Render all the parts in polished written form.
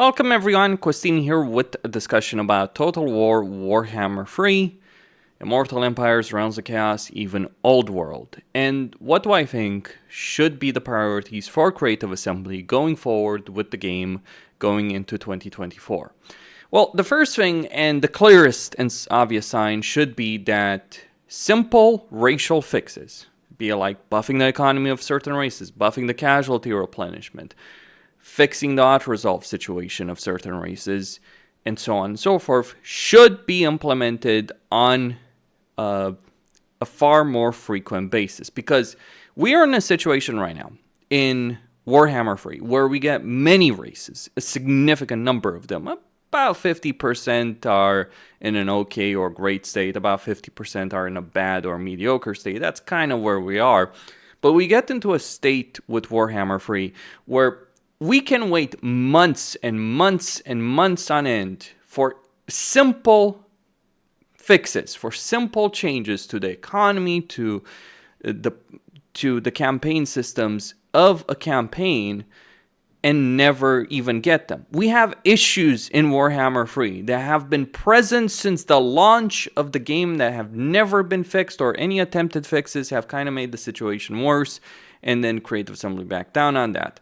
Welcome everyone, Christine here with a discussion about Total War Warhammer 3, Immortal Empires, Realms of Chaos, even Old World. And what do I think should be the priorities for Creative Assembly going forward with the game going into 2024? Well, the first thing and the clearest and obvious sign should be that simple racial fixes, be it like buffing the economy of certain races, buffing the casualty replenishment, fixing the auto-resolve situation of certain races, and so on and so forth, should be implemented on a far more frequent basis. Because we are in a situation right now in Warhammer 3 where we get many races, a significant number of them. About 50% are in an okay or great state, about 50% are in a bad or mediocre state. That's kind of where we are. But we get into a state with Warhammer 3 where we can wait months and months and months on end for simple fixes, for simple changes to the economy, to the campaign systems of a campaign, and never even get them. We have issues in Warhammer 3 that have been present since the launch of the game that have never been fixed, or any attempted fixes have kind of made the situation worse, and then Creative Assembly backed down on that.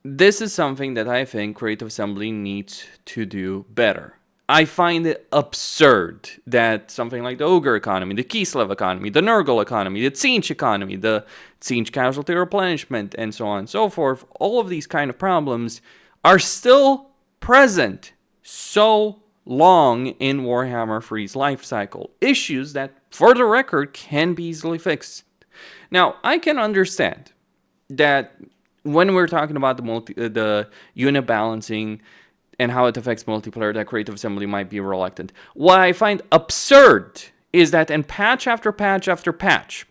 This is something that I think Creative Assembly needs to do better. I find it absurd that something like the Ogre economy, the Kislev economy, the Nurgle economy, the Tzeentch economy, the Tzeentch casualty replenishment, and so on and so forth, all of these kind of problems are still present so long in Warhammer 3's life cycle. Issues that, for the record, can be easily fixed. Now, I can understand that when we're talking about the unit balancing and how it affects multiplayer, that Creative Assembly might be reluctant. What I find absurd is that in patch after patch after patch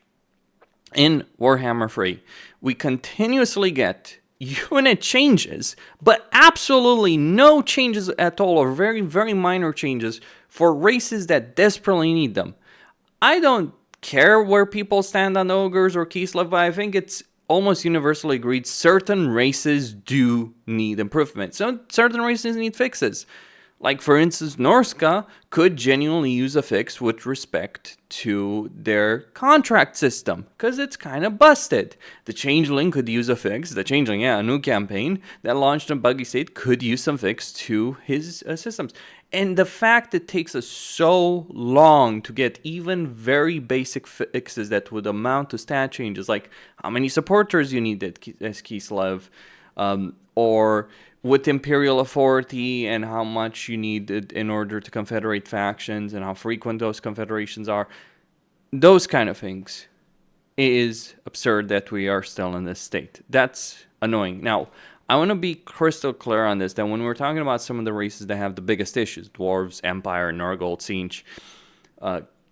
in Warhammer 3, we continuously get unit changes, but absolutely no changes at all, or very, very minor changes for races that desperately need them. I don't care where people stand on Ogres or Kislev, but I think it's almost universally agreed certain races do need improvement. So certain races need fixes. Like, for instance, Norska could genuinely use a fix with respect to their contract system, because it's kind of busted. The Changeling could use a fix. The Changeling, a new campaign that launched in buggy state, could use some fix to his systems. And the fact it takes us so long to get even very basic fixes that would amount to stat changes, like how many supporters you need as Kislev, or with Imperial Authority and how much you need in order to confederate factions and how frequent those confederations are, those kind of things, it is absurd that we are still in this state. That's annoying. Now, I want to be crystal clear on this, that when we're talking about some of the races that have the biggest issues, Dwarves, Empire, Nurgle, Tzeentch,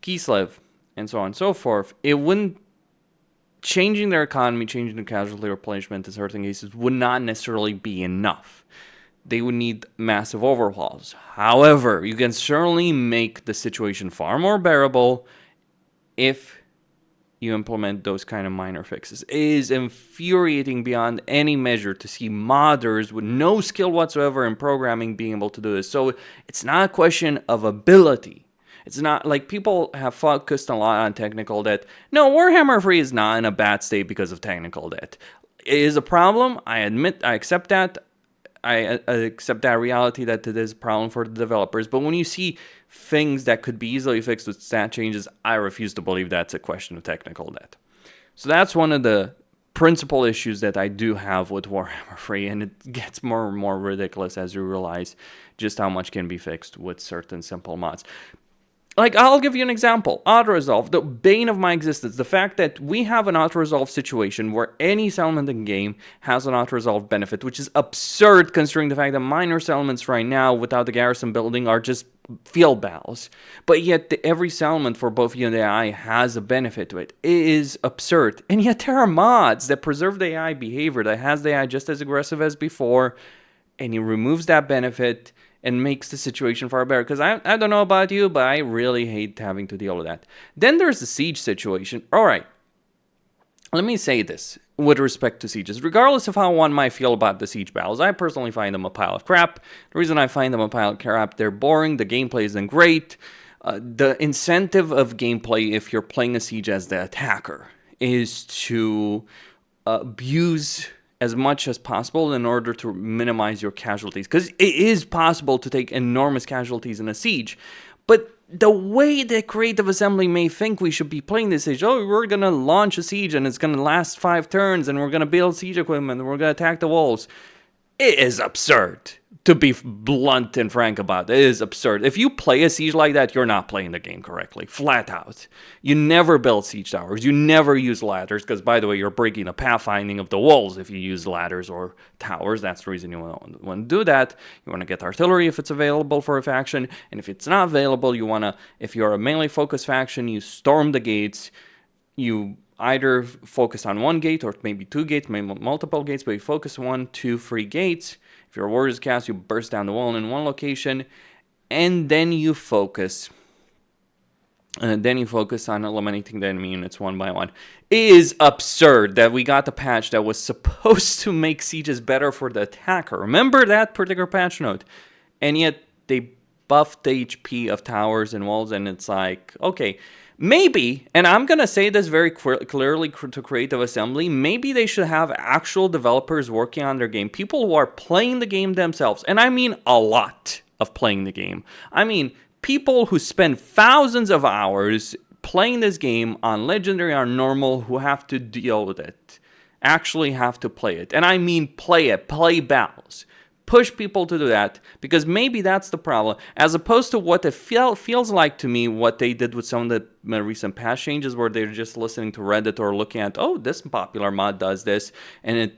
Kislev, and so on and so forth, it wouldn't, changing their economy, changing the casualty replenishment in certain cases would not necessarily be enough. They would need massive overhauls. However, you can certainly make the situation far more bearable if you implement those kind of minor fixes. It is infuriating beyond any measure to see modders with no skill whatsoever in programming being able to do this. So it's not a question of ability. It's not like people have focused a lot on technical debt. No, Warhammer 3 is not in a bad state because of technical debt. It is a problem. I admit, I accept that. I accept that reality that it is a problem for the developers. But when you see things that could be easily fixed with stat changes, I refuse to believe that's a question of technical debt. So that's one of the principal issues that I do have with Warhammer 3, and it gets more and more ridiculous as you realize just how much can be fixed with certain simple mods. Like, I'll give you an example. Auto-resolve, the bane of my existence. The fact that we have an auto-resolve situation where any settlement in game has an auto-resolve benefit, which is absurd considering the fact that minor settlements right now without the garrison building are just field battles. But yet every settlement for both you and the AI has a benefit to it. It is absurd. And yet there are mods that preserve the AI behavior, that has the AI just as aggressive as before, and he removes that benefit and makes the situation far better. Because I don't know about you, but I really hate having to deal with that. Then there's the siege situation. All right, let me say this. with respect to sieges, regardless of how one might feel about the siege battles. I personally find them a pile of crap. The reason I find them a pile of crap, they're boring, the gameplay isn't great. The incentive of gameplay, if you're playing a siege as the attacker, is to abuse as much as possible in order to minimize your casualties. Because it is possible to take enormous casualties in a siege, but the way the creative assembly may think we should be playing this siege, oh, we're going to launch a siege and it's going to last 5 turns and we're going to build siege equipment and we're going to attack the walls. It is absurd. To be blunt and frank about it, it is absurd. If you play a siege like that, you're not playing the game correctly. Flat out. You never build siege towers. You never use ladders, because, by the way, you're breaking the pathfinding of the walls if you use ladders or towers. That's the reason you want to do that. You want to get artillery if it's available for a faction, and if it's not available, you want to, if you're a melee-focused faction, you storm the gates. You either focus on one gate or maybe 2 gates, maybe multiple gates, but you focus 1, 2, 3 gates. If you're a warrior's cast, you burst down the wall in one location, and then you focus. And then you focus on eliminating the enemy units one by one. It is absurd that we got the patch that was supposed to make sieges better for the attacker. Remember that particular patch note? And yet they buffed the HP of towers and walls, and it's like, okay, maybe, and I'm going to say this very clearly to Creative Assembly, maybe they should have actual developers working on their game. People who are playing the game themselves. And I mean a lot of playing the game. I mean people who spend thousands of hours playing this game on Legendary or Normal who have to deal with it. Actually have to play it. And I mean play it. Play battles. Push people to do that, because maybe that's the problem, as opposed to what it feels like to me, what they did with some of the recent patch changes, where they're just listening to Reddit or looking at, oh, this popular mod does this, and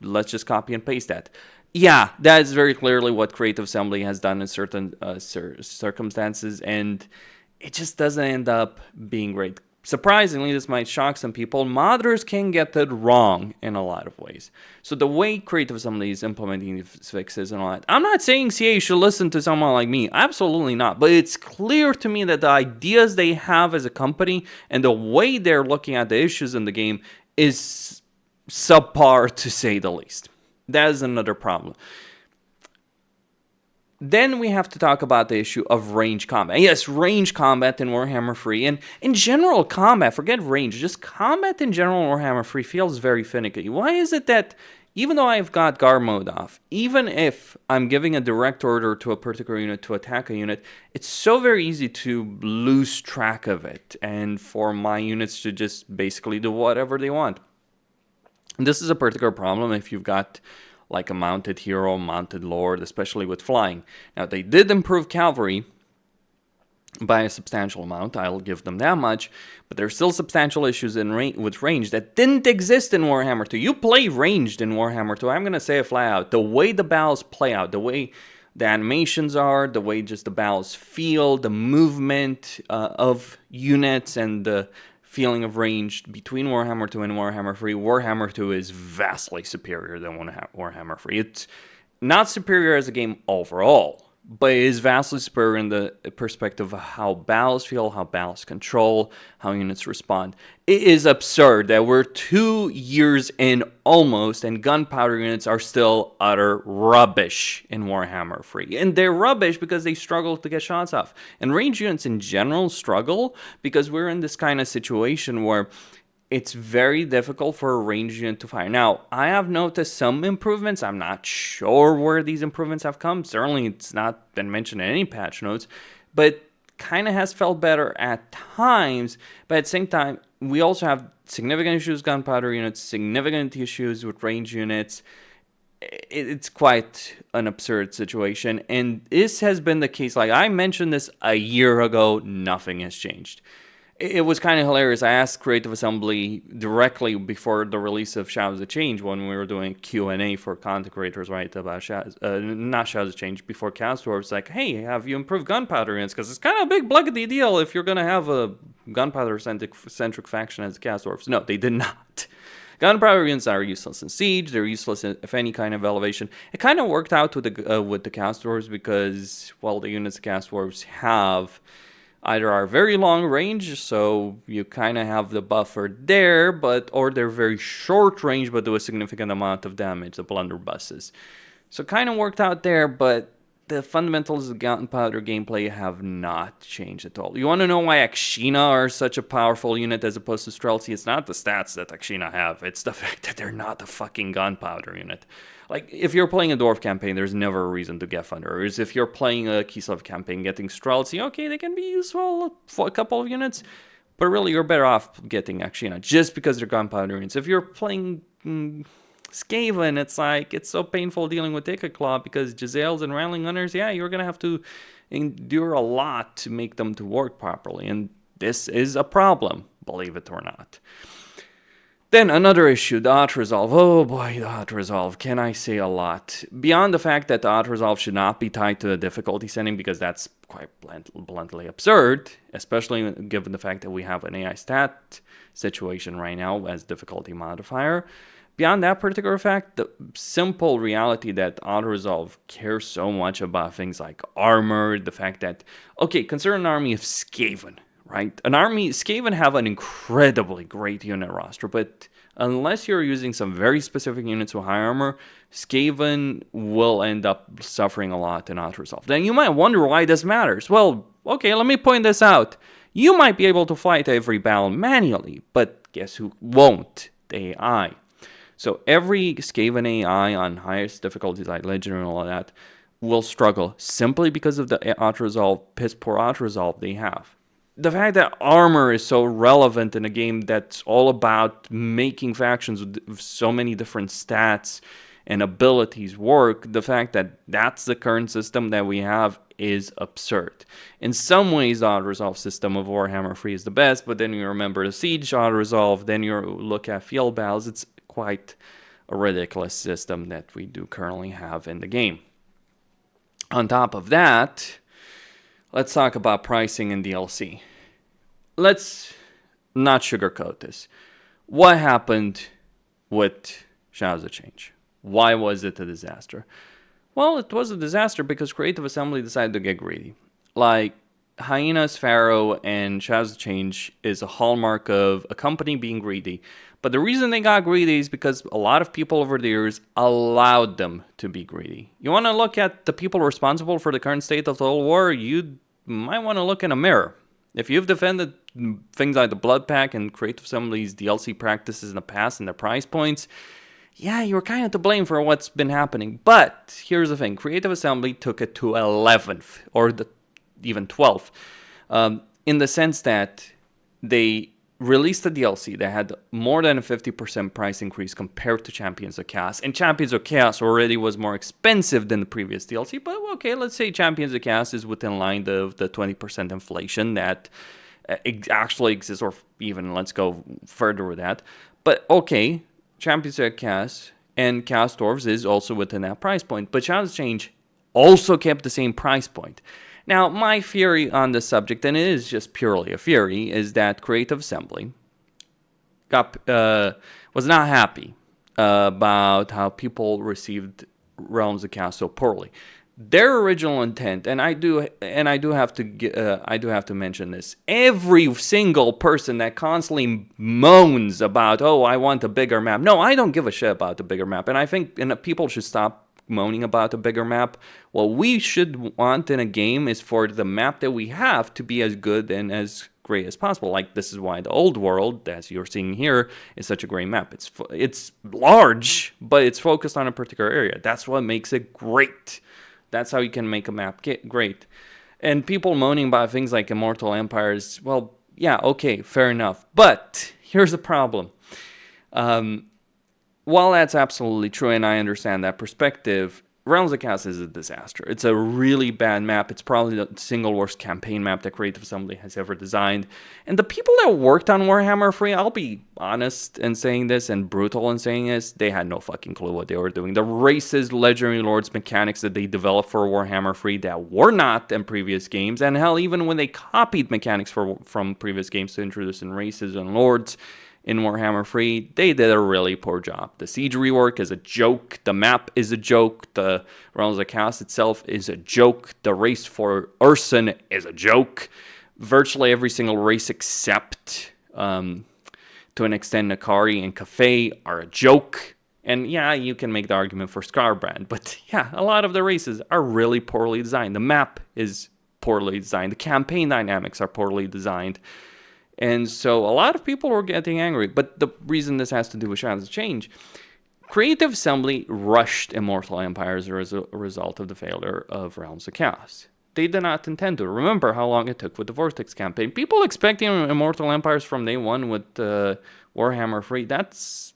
let's just copy and paste that. Yeah, that is very clearly what Creative Assembly has done in certain circumstances, and it just doesn't end up being great. Surprisingly, this might shock some people, modders can get that wrong in a lot of ways. So the way Creative Assembly is implementing these fixes and all that, I'm not saying CA should listen to someone like me, absolutely not. But it's clear to me that the ideas they have as a company and the way they're looking at the issues in the game is subpar, to say the least. That is another problem. Then we have to talk about the issue of range combat. Yes, range combat in Warhammer 3, and in general combat, forget range, just combat in general in Warhammer 3 feels very finicky. Why is it that, even though I've got guard mode off, even if I'm giving a direct order to a particular unit to attack a unit, it's so very easy to lose track of it, and for my units to just basically do whatever they want. And this is a particular problem if you've got like a mounted hero, mounted lord, especially with flying. Now, they did improve cavalry by a substantial amount, I'll give them that much, but there's still substantial issues with range that didn't exist in Warhammer 2. You play ranged in Warhammer 2, I'm going to say it flat out. The way the battles play out, the way the animations are, the way just the battles feel, the movement of units, and the feeling of range between Warhammer 2 and Warhammer 3, Warhammer 2 is vastly superior than Warhammer 3. It's not superior as a game overall, but it is vastly superior in the perspective of how battles feel, how battles control, how units respond. It is absurd that we're 2 years in almost, and gunpowder units are still utter rubbish in Warhammer 3. And they're rubbish because they struggle to get shots off. And range units in general struggle because we're in this kind of situation where it's very difficult for a ranged unit to fire. Now, I have noticed some improvements. I'm not sure where these improvements have come. Certainly, it's not been mentioned in any patch notes, but kind of has felt better at times. But at the same time, we also have significant issues with gunpowder units, significant issues with range units. It's quite an absurd situation. And this has been the case. Like I mentioned this a year ago, nothing has changed. It was kind of hilarious. I asked Creative Assembly directly before the release of Shadows of Change when we were doing Q&A for content creators, right, about not Shadows of Change, before Chaos Dwarves. Like, hey, have you improved gunpowder units? Because it's kind of a big bloody deal if you're going to have a gunpowder-centric faction as the Chaos Dwarves. No, they did not. Gunpowder units are useless in siege. They're useless if any kind of elevation. It kind of worked out with the Chaos Dwarves because, well, the units the Chaos Dwarves have either are very long range, so you kind of have the buffer there, or they're very short range but do a significant amount of damage, the blunderbusses. So kind of worked out there, but the fundamentals of gunpowder gameplay have not changed at all. You want to know why Akshina are such a powerful unit as opposed to Streltsy? It's not the stats that Akshina have, it's the fact that they're not a fucking gunpowder unit. Like, if you're playing a Dwarf campaign, there's never a reason to get Thunderers. If you're playing a Kislev campaign, getting Streltsy, okay, they can be useful for a couple of units, but really you're better off getting Akshina, just because they're gunpowder units. If you're playing Skaven, it's like, it's so painful dealing with Claw because Giselles and Rattling Hunters, yeah, you're going to have to endure a lot to make them to work properly, and this is a problem, believe it or not. Then another issue, the auto-resolve. Oh boy, the auto-resolve. Can I say a lot? Beyond the fact that the auto-resolve should not be tied to the difficulty setting, because that's quite bluntly absurd, especially given the fact that we have an AI stat situation right now as difficulty modifier. Beyond that particular fact, the simple reality that auto-resolve cares so much about things like armor, the fact that, okay, consider an army of Skaven. Right? Skaven have an incredibly great unit roster, but unless you're using some very specific units with high armor, Skaven will end up suffering a lot in auto-resolve. Then you might wonder why this matters. Well, okay, let me point this out. You might be able to fight every battle manually, but guess who won't? The AI. So every Skaven AI on highest difficulties like Legend and all of that will struggle simply because of the auto-resolve, piss poor auto-resolve they have. The fact that armor is so relevant in a game that's all about making factions with so many different stats and abilities work, the fact that that's the current system that we have is absurd. In some ways, the auto-resolve system of Warhammer 3 is the best, but then you remember the Siege auto-resolve, then you look at field battles, it's quite a ridiculous system that we do currently have in the game. On top of that, let's talk about pricing and DLC. Let's not sugarcoat this. What happened with Shadows of Change? Why was it a disaster? Well, it was a disaster because Creative Assembly decided to get greedy. Like, Hyenas, Pharaoh, and Shadows of Change is a hallmark of a company being greedy. But the reason they got greedy is because a lot of people over the years allowed them to be greedy. You want to look at the people responsible for the current state of the whole war? You might want to look in a mirror. If you've defended things like the Blood Pack and Creative Assembly's DLC practices in the past and their price points, yeah, you're kind of to blame for what's been happening. But here's the thing. Creative Assembly took it to 11th, or even 12th, in the sense that they released a DLC that had more than a 50% price increase compared to Champions of Chaos. And Champions of Chaos already was more expensive than the previous DLC. But okay, let's say Champions of Chaos is within line of the 20% inflation that actually exists, or even let's go further with that. But okay, Champions of Chaos and Chaos Dwarves is also within that price point. But Shadows of Change also kept the same price point. Now, my theory on the subject, and it is just purely a theory, is that Creative Assembly was not happy about how people received Realms of Chaos so poorly. Their original intent, and I do have to mention this. Every single person that constantly moans about, oh, I want a bigger map. No, I don't give a shit about the bigger map, and I think people should stop moaning about a bigger map. What we should want in a game is for the map that we have to be as good and as great as possible. Like, this is why the Old World, as you're seeing here, is such a great map. It's large, but it's focused on a particular area. That's what makes it great. That's how you can make a map great. And people moaning about things like Immortal Empires, well, yeah, okay, fair enough. But here's the problem. While that's absolutely true, and I understand that perspective, Realms of Chaos is a disaster. It's a really bad map. It's probably the single worst campaign map that Creative Assembly has ever designed. And the people that worked on Warhammer 3, I'll be honest in saying this and brutal in saying this, they had no fucking clue what they were doing. The races, Legendary Lords mechanics that they developed for Warhammer 3 that were not in previous games, and hell, even when they copied mechanics from previous games to introduce in races and lords, in Warhammer 3, they did a really poor job. The siege rework is a joke. The map is a joke. The Realms of Chaos itself is a joke. The race for Urson is a joke. Virtually every single race except, to an extent, Nakari and Cafe are a joke. And yeah, you can make the argument for Scarbrand, but yeah, a lot of the races are really poorly designed. The map is poorly designed. The campaign dynamics are poorly designed. And so a lot of people were getting angry. But the reason this has to do with Shadows of Change, Creative Assembly rushed Immortal Empire as a result of the failure of Realms of Chaos. They did not intend to. Remember how long it took with the Vortex campaign. People expecting Immortal Empires from day one with Warhammer 3, that's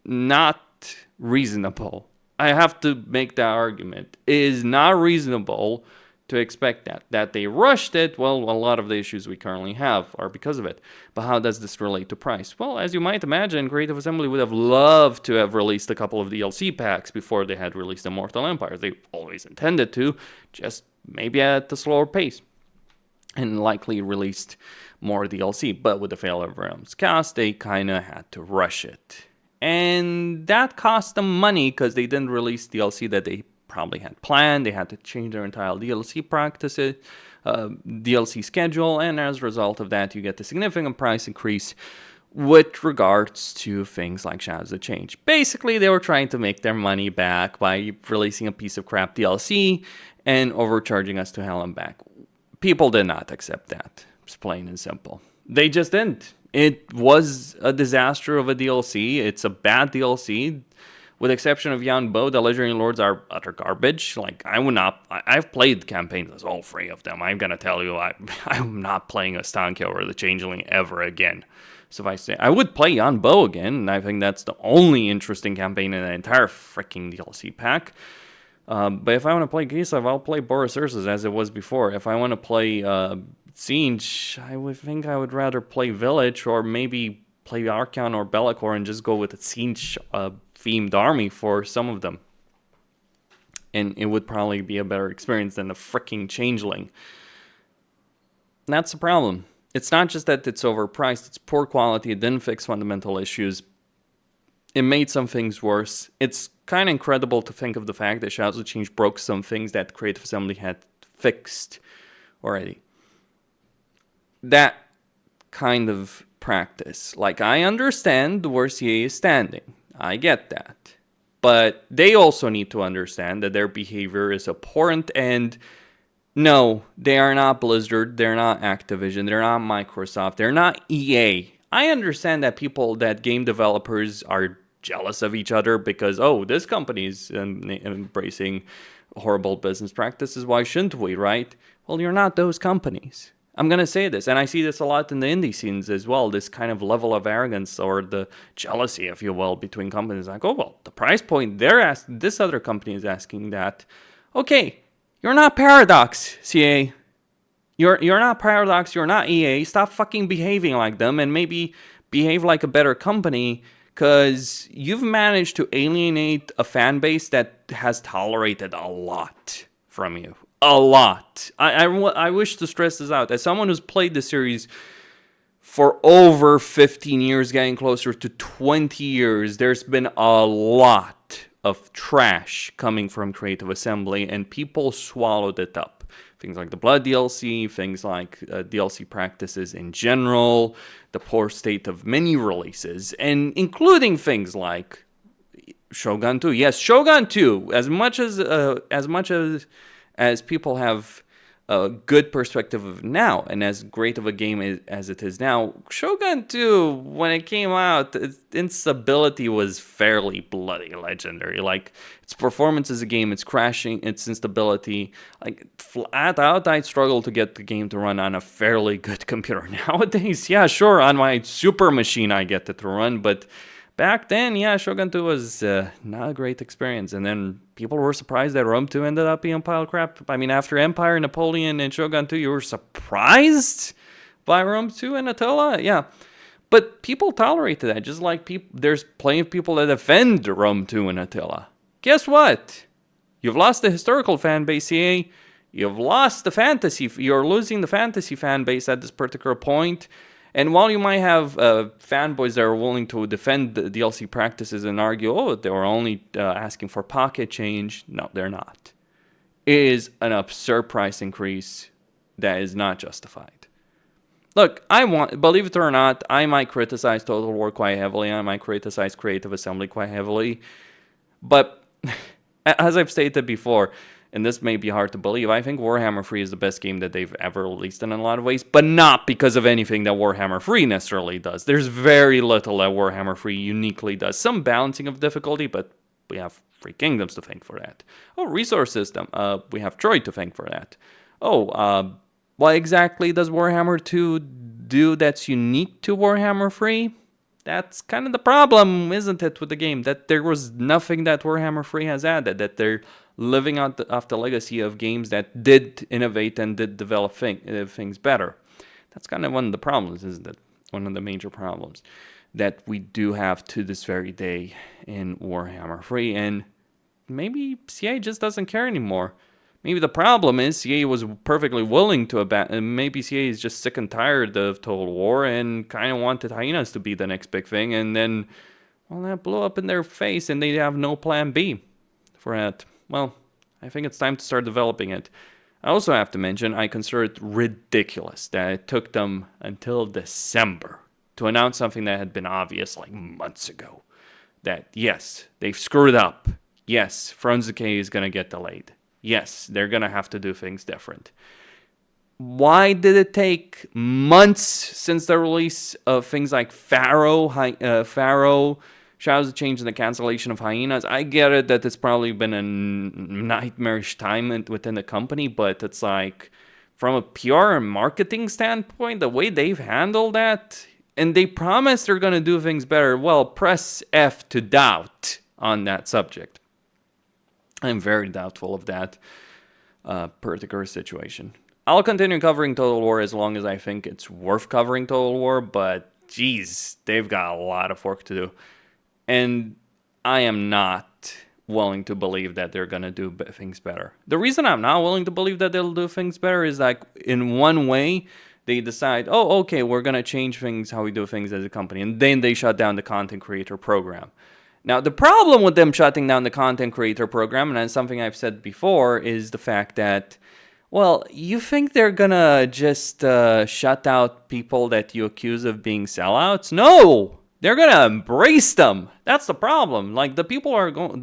not reasonable. I have to make that argument. It is not reasonable to expect that. That they rushed it, well, a lot of the issues we currently have are because of it. But how does this relate to price? Well, as you might imagine, Creative Assembly would have loved to have released a couple of DLC packs before they had released Immortal Empires. They always intended to, just maybe at a slower pace. And likely released more DLC. But with the failure of Realms Chaos, they kind of had to rush it. And that cost them money because they didn't release DLC that they probably had planned. They had to change their entire DLC practices, DLC schedule, and as a result of that, you get a significant price increase with regards to things like Shadows of Change. Basically, they were trying to make their money back by releasing a piece of crap DLC and overcharging us to hell and back. People did not accept that. It's plain and simple. They just didn't. It was a disaster of a DLC. It's a bad DLC. With the exception of Yan Bo, the Legendary Lords are utter garbage. Like, I've played campaigns, all three of them. I'm gonna tell you, I'm not playing a Stankia or the Changeling ever again. So if I say, I would play Yan Bo again, and I think that's the only interesting campaign in the entire freaking DLC pack. But if I want to play Kislev, I'll play Boris Ursus as it was before. If I want to play Siege, I would think I would rather play Village or maybe play Archon or Be'lakor and just go with a Siege themed army for some of them. And it would probably be a better experience than the freaking Changeling. And that's the problem. It's not just that it's overpriced, it's poor quality, it didn't fix fundamental issues. It made some things worse. It's kind of incredible to think of the fact that Shadows of Change broke some things that Creative Assembly had fixed already. That kind of practice. Like, I understand where CA is standing. I get that. But they also need to understand that their behavior is abhorrent, and no, they are not Blizzard, they're not Activision, they're not Microsoft, they're not EA. I understand that game developers are jealous of each other because, oh, this company is embracing horrible business practices, why shouldn't we, right? Well, you're not those companies. I'm going to say this, and I see this a lot in the indie scenes as well, this kind of level of arrogance or the jealousy, if you will, between companies. Like, oh, well, the price point this other company is asking that. Okay, you're not Paradox, CA. You're not Paradox, you're not EA. Stop fucking behaving like them and maybe behave like a better company, because you've managed to alienate a fan base that has tolerated a lot from you. A lot. I wish to stress this out. As someone who's played the series for over 15 years, getting closer to 20 years, there's been a lot of trash coming from Creative Assembly, and people swallowed it up. Things like the Blood DLC, things like DLC practices in general, the poor state of many releases, and including things like Shogun 2. Yes, Shogun 2. As people have a good perspective of now, and as great of a game as it is now, Shogun 2, when it came out, its instability was fairly bloody legendary. Like, its performance as a game, its crashing, its instability, like, flat out, I'd struggle to get the game to run on a fairly good computer. Nowadays, yeah, sure, on my super machine I get it to run, but back then, yeah, Shogun 2 was not a great experience. And then people were surprised that Rome 2 ended up being a pile of crap. I mean, after Empire, Napoleon, and Shogun 2, you were surprised by Rome 2 and Attila? Yeah. But people tolerated that. Just like there's plenty of people that defend Rome 2 and Attila. Guess what? You've lost the historical fan base, CA. You've lost the fantasy. You're losing the fantasy fan base at this particular point. And while you might have fanboys that are willing to defend the DLC practices and argue, oh, they were only asking for pocket change, no, they're not. It is an absurd price increase that is not justified. look, believe it or not, I might criticize Total War quite heavily. I might criticize Creative Assembly quite heavily. But as I've stated before, and this may be hard to believe, I think Warhammer 3 is the best game that they've ever released in a lot of ways, but not because of anything that Warhammer 3 necessarily does. There's very little that Warhammer 3 uniquely does. Some balancing of difficulty, but we have 3 kingdoms to thank for that. Oh, resource system. We have Troy to thank for that. Oh, what exactly does Warhammer 2 do that's unique to Warhammer 3? That's kind of the problem, isn't it, with the game? That there was nothing that Warhammer 3 has added, that they're living off the legacy of games that did innovate and did develop things better. That's kind of one of the problems, isn't it? One of the major problems that we do have to this very day in Warhammer 3. And maybe CA just doesn't care anymore. Maybe the problem is CA was perfectly willing to abandon. Maybe CA is just sick and tired of Total War and kind of wanted Hyenas to be the next big thing. And then, well, that blew up in their face and they have no plan B for that. Well, I think it's time to start developing it. I also have to mention, I consider it ridiculous that it took them until December to announce something that had been obvious like months ago. That, yes, they've screwed up. Yes, Thrones Decay is going to get delayed. Yes, they're going to have to do things different. Why did it take months since the release of things like Pharaoh, Shadows of Change, and the cancellation of Hyenas? I get it that it's probably been a nightmarish time within the company, but it's like, from a PR and marketing standpoint, the way they've handled that, and they promise they're going to do things better, well, press F to doubt on that subject. I'm very doubtful of that particular situation. I'll continue covering Total War as long as I think it's worth covering Total War, but geez, they've got a lot of work to do. And I am not willing to believe that they're going to do things better. The reason I'm not willing to believe that they'll do things better is like, in one way, they decide, oh, okay, we're going to change things, how we do things as a company. And then they shut down the content creator program. Now, the problem with them shutting down the content creator program, and that's something I've said before, is the fact that, well, you think they're gonna just shut out people that you accuse of being sellouts? No! They're gonna embrace them. That's the problem. Like, the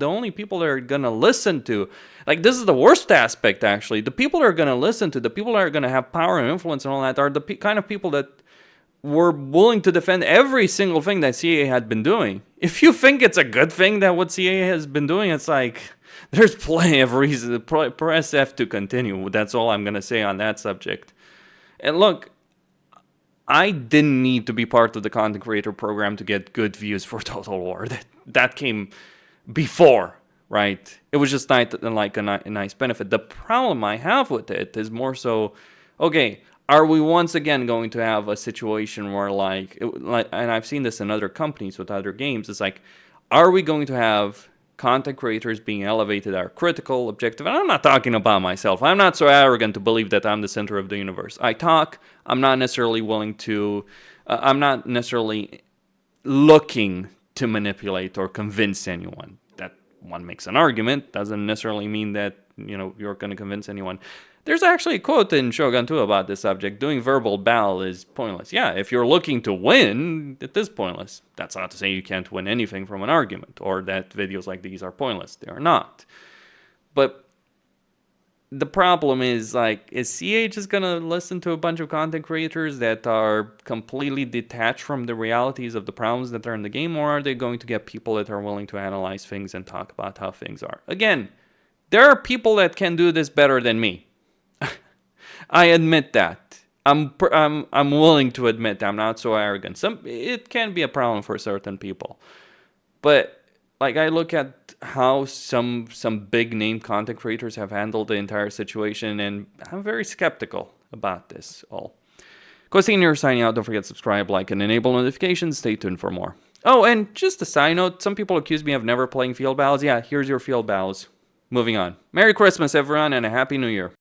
only people that are gonna listen to, like, this is the worst aspect, actually. The people that are gonna listen to, the people that are gonna have power and influence and all that, are the kind of people that were willing to defend every single thing that CA had been doing. If you think it's a good thing that what CA has been doing, it's like, there's plenty of reasons to press F to continue. That's all I'm going to say on that subject. And look, I didn't need to be part of the content creator program to get good views for Total War. That came before, right? It was just like a nice benefit. The problem I have with it is more so, okay, are we once again going to have a situation where, and I've seen this in other companies with other games, it's like, are we going to have content creators being elevated are critical, objective? And I'm not talking about myself. I'm not so arrogant to believe that I'm the center of the universe. I'm not necessarily I'm not necessarily looking to manipulate or convince anyone. That one makes an argument, doesn't necessarily mean that, you're going to convince anyone. There's actually a quote in Shogun 2 about this subject. Doing verbal battle is pointless. Yeah, if you're looking to win, it is pointless. That's not to say you can't win anything from an argument, or that videos like these are pointless. They are not. But the problem is, like, is CA just going to listen to a bunch of content creators that are completely detached from the realities of the problems that are in the game, or are they going to get people that are willing to analyze things and talk about how things are? Again, there are people that can do this better than me. I admit that. I'm willing to admit I'm not so arrogant. It can be a problem for certain people, but like, I look at how some big name content creators have handled the entire situation, and I'm very skeptical about this all. Cosine here signing out. Don't forget to subscribe, like, and enable notifications. Stay tuned for more. Oh, and just a side note, some people accuse me of never playing field battles. Yeah, here's your field battles. Moving on. Merry Christmas, everyone, and a Happy New Year.